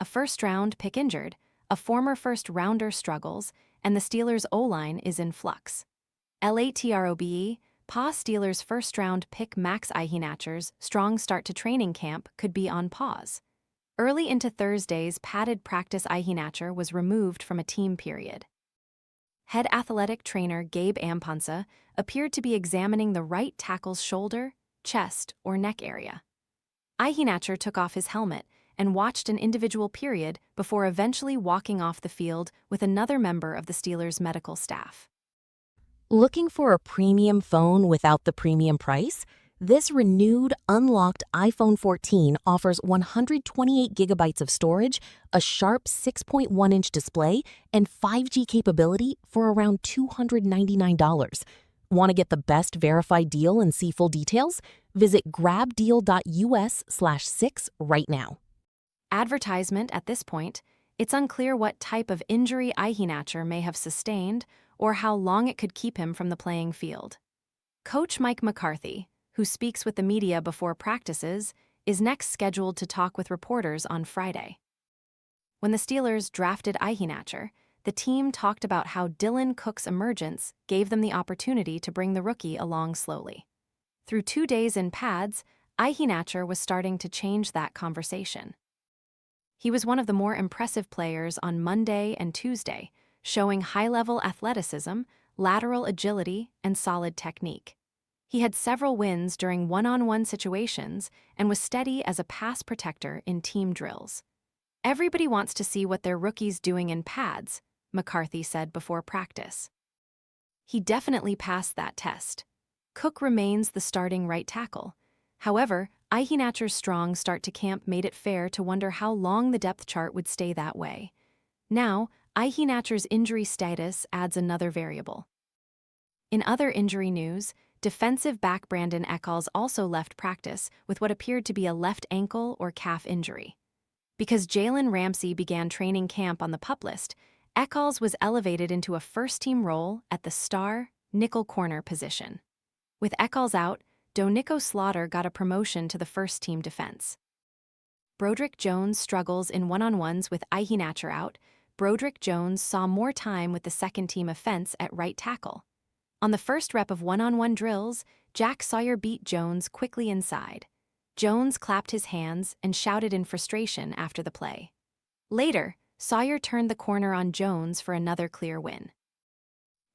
A first-round pick injured, a former first-rounder struggles, and the Steelers' O-line is in flux. LATROBE, Steelers' first-round pick Max Iheanachor's strong start to training camp could be on pause. Early into Thursday's padded practice, Iheanachor was removed from a team period. Head athletic trainer Gabe Amponsah appeared to be examining the right tackle's shoulder, chest, or neck area. Iheanachor took off his helmet and watched an individual period before eventually walking off the field with another member of the Steelers' medical staff. Looking for a premium phone without the premium price? This renewed, unlocked iPhone 14 offers 128 gigabytes of storage, a sharp 6.1-inch display, and 5G capability for around $299. Want to get the best verified deal and see full details? Visit grabdeal.us/6 right now. Advertisement. At this point, it's unclear what type of injury Iheanachor may have sustained or how long it could keep him from the playing field. Coach Mike McCarthy, who speaks with the media before practices, is next scheduled to talk with reporters on Friday. When the Steelers drafted Iheanachor, the team talked about how Dylan Cook's emergence gave them the opportunity to bring the rookie along slowly. Through 2 days in pads, Iheanachor was starting to change that conversation. He was one of the more impressive players on Monday and Tuesday, showing high-level athleticism, lateral agility, and solid technique. He had several wins during one-on-one situations and was steady as a pass protector in team drills. Everybody wants to see what their rookie's doing in pads, McCarthy said before practice. He definitely passed that test. Cook remains the starting right tackle. However, Iheanachor's strong start to camp made it fair to wonder how long the depth chart would stay that way. Now, Iheanachor's injury status adds another variable. In other injury news, defensive back Brandon Echols also left practice with what appeared to be a left ankle or calf injury. Because Jalen Ramsey began training camp on the PUP list, Echols was elevated into a first-team role at the star nickel corner position. With Echols out, Donico Slaughter got a promotion to the first-team defense. Broderick Jones struggles in one-on-ones with Iheanachor out. Broderick Jones saw more time with the second-team offense at right tackle. On the first rep of one-on-one drills, Jack Sawyer beat Jones quickly inside. Jones clapped his hands and shouted in frustration after the play. Later, Sawyer turned the corner on Jones for another clear win.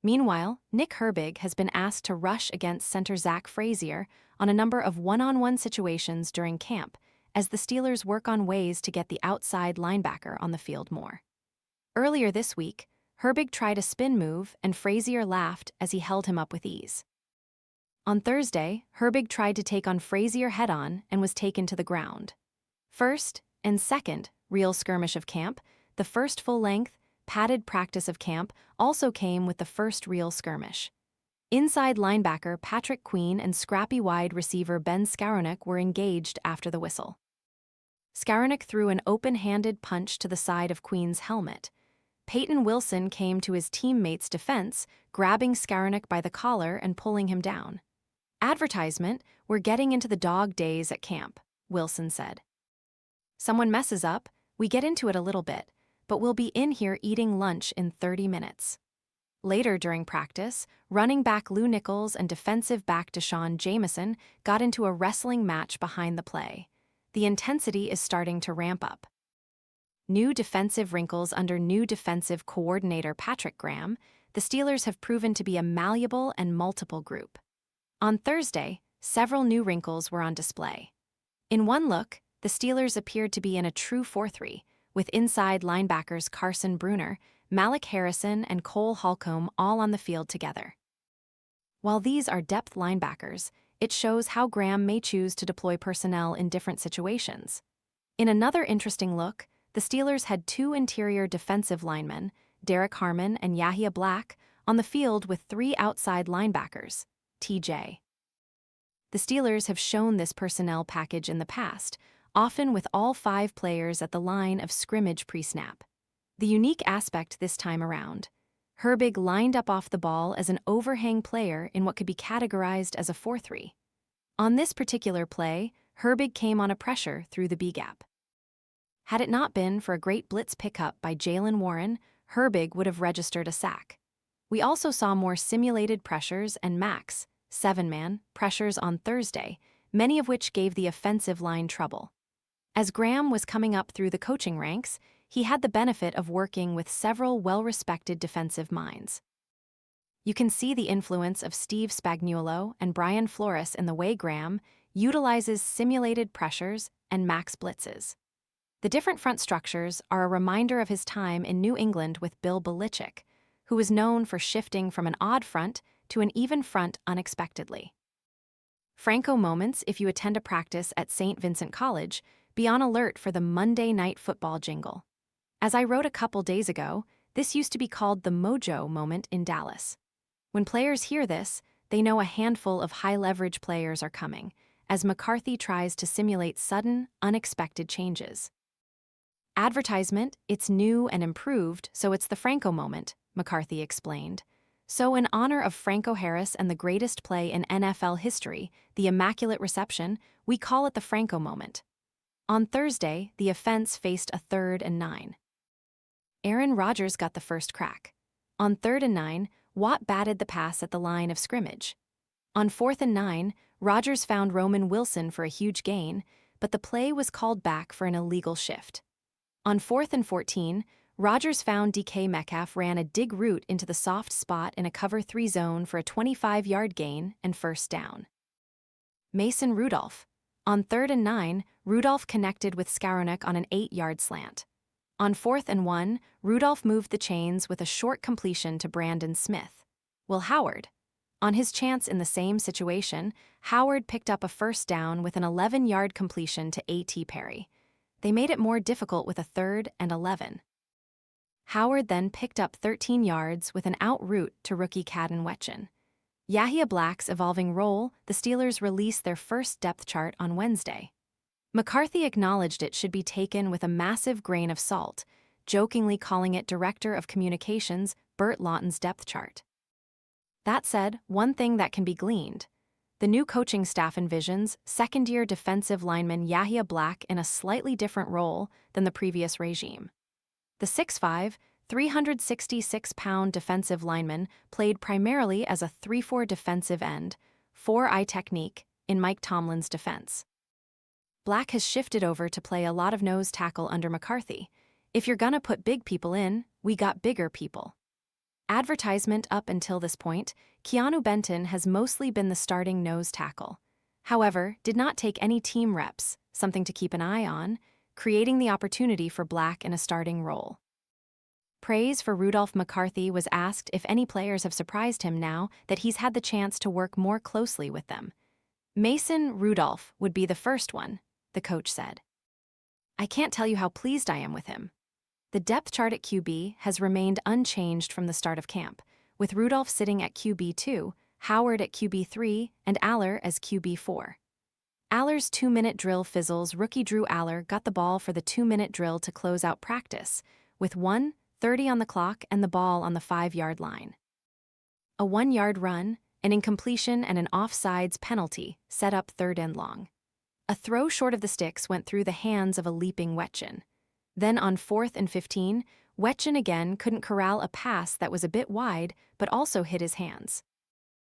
Meanwhile, Nick Herbig has been asked to rush against center Zach Frazier on a number of one-on-one situations during camp, as the Steelers work on ways to get the outside linebacker on the field more. Earlier this week, Herbig tried a spin move and Frazier laughed as he held him up with ease. On Thursday, Herbig tried to take on Frazier head-on and was taken to the ground. First and second real skirmish of camp, the first full-length, padded practice of camp also came with the first real skirmish. Inside linebacker Patrick Queen and scrappy wide receiver Ben Skowronek were engaged after the whistle. Skowronek threw an open-handed punch to the side of Queen's helmet. Peyton Wilson came to his teammate's defense, grabbing Skowronek by the collar and pulling him down. Advertisement, "We're getting into the dog days at camp," Wilson said. "Someone messes up, we get into it a little bit, but we'll be in here eating lunch in 30 minutes. Later during practice, running back Lou Nichols and defensive back Deshaun Jameson got into a wrestling match behind the play. The intensity is starting to ramp up. New defensive wrinkles under new defensive coordinator Patrick Graham, the Steelers have proven to be a malleable and multiple group. On Thursday, several new wrinkles were on display. In one look, the Steelers appeared to be in a true 4-3, with inside linebackers Carson Bruner, Malik Harrison, and Cole Holcomb all on the field together. While these are depth linebackers, it shows how Graham may choose to deploy personnel in different situations. In another interesting look, the Steelers had two interior defensive linemen, Derek Harmon and Yahia Black, on the field with three outside linebackers, TJ. The Steelers have shown this personnel package in the past, often with all 5 players at the line of scrimmage pre-snap. The unique aspect this time around, Herbig lined up off the ball as an overhang player in what could be categorized as a 4-3. On this particular play, Herbig came on a pressure through the B-gap. Had it not been for a great blitz pickup by Jalen Warren, Herbig would have registered a sack. We also saw more simulated pressures and Max, 7-man, pressures on Thursday, many of which gave the offensive line trouble. As Graham was coming up through the coaching ranks, he had the benefit of working with several well-respected defensive minds. You can see the influence of Steve Spagnuolo and Brian Flores in the way Graham utilizes simulated pressures and max blitzes. The different front structures are a reminder of his time in New England with Bill Belichick, who was known for shifting from an odd front to an even front unexpectedly. Franco moments if you attend a practice at St. Vincent College, be on alert for the Monday Night Football jingle. As I wrote a couple days ago, this used to be called the Mojo moment in Dallas. When players hear this, they know a handful of high-leverage players are coming, as McCarthy tries to simulate sudden, unexpected changes. Advertisement, it's new and improved, so it's the Franco moment, McCarthy explained. So in honor of Franco Harris and the greatest play in NFL history, the Immaculate Reception, we call it the Franco moment. On Thursday, the offense faced a 3rd and 9. Aaron Rodgers got the first crack. On 3rd and 9, Watt batted the pass at the line of scrimmage. On 4th and 9, Rodgers found Roman Wilson for a huge gain, but the play was called back for an illegal shift. On 4th and 14, Rodgers found DK Metcalf ran a dig route into the soft spot in a cover 3 zone for a 25-yard gain and first down. Mason Rudolph. On 3rd and 9, Rudolph connected with Skowronek on an 8-yard slant. On 4th and 1, Rudolph moved the chains with a short completion to Brandon Smith. Will Howard. On his chance in the same situation, Howard picked up a first down with an 11-yard completion to A.T. Perry. They made it more difficult with a 3rd and 11. Howard then picked up 13 yards with an out route to rookie Caden Wetchen. Yahia Black's evolving role, the Steelers released their first depth chart on Wednesday. McCarthy acknowledged it should be taken with a massive grain of salt, jokingly calling it Director of Communications Burt Lawton's depth chart. That said, one thing that can be gleaned. The new coaching staff envisions second-year defensive lineman Yahia Black in a slightly different role than the previous regime. The 6'5", 366-pound defensive lineman played primarily as a 3-4 defensive end, 4-eye technique, in Mike Tomlin's defense. Black has shifted over to play a lot of nose tackle under McCarthy. If you're gonna put big people in, we got bigger people. Advertisement up until this point, Keanu Benton has mostly been the starting nose tackle. However, did not take any team reps, something to keep an eye on, creating the opportunity for Black in a starting role. Praise for Rudolph. McCarthy was asked if any players have surprised him now that he's had the chance to work more closely with them. Mason Rudolph would be the first one, the coach said. I can't tell you how pleased I am with him. The depth chart at QB has remained unchanged from the start of camp, with Rudolph sitting at QB2, Howard at QB3, and Aller as QB4. Aller's 2-minute drill fizzles. Rookie Drew Aller got the ball for the 2-minute drill to close out practice, with 1:30 on the clock and the ball on the 5-yard line. A 1-yard run, an incompletion, and an offsides penalty set up 3rd and long. A throw short of the sticks went through the hands of a leaping Wetchen. Then on 4th and 15, Wetchen again couldn't corral a pass that was a bit wide but also hit his hands.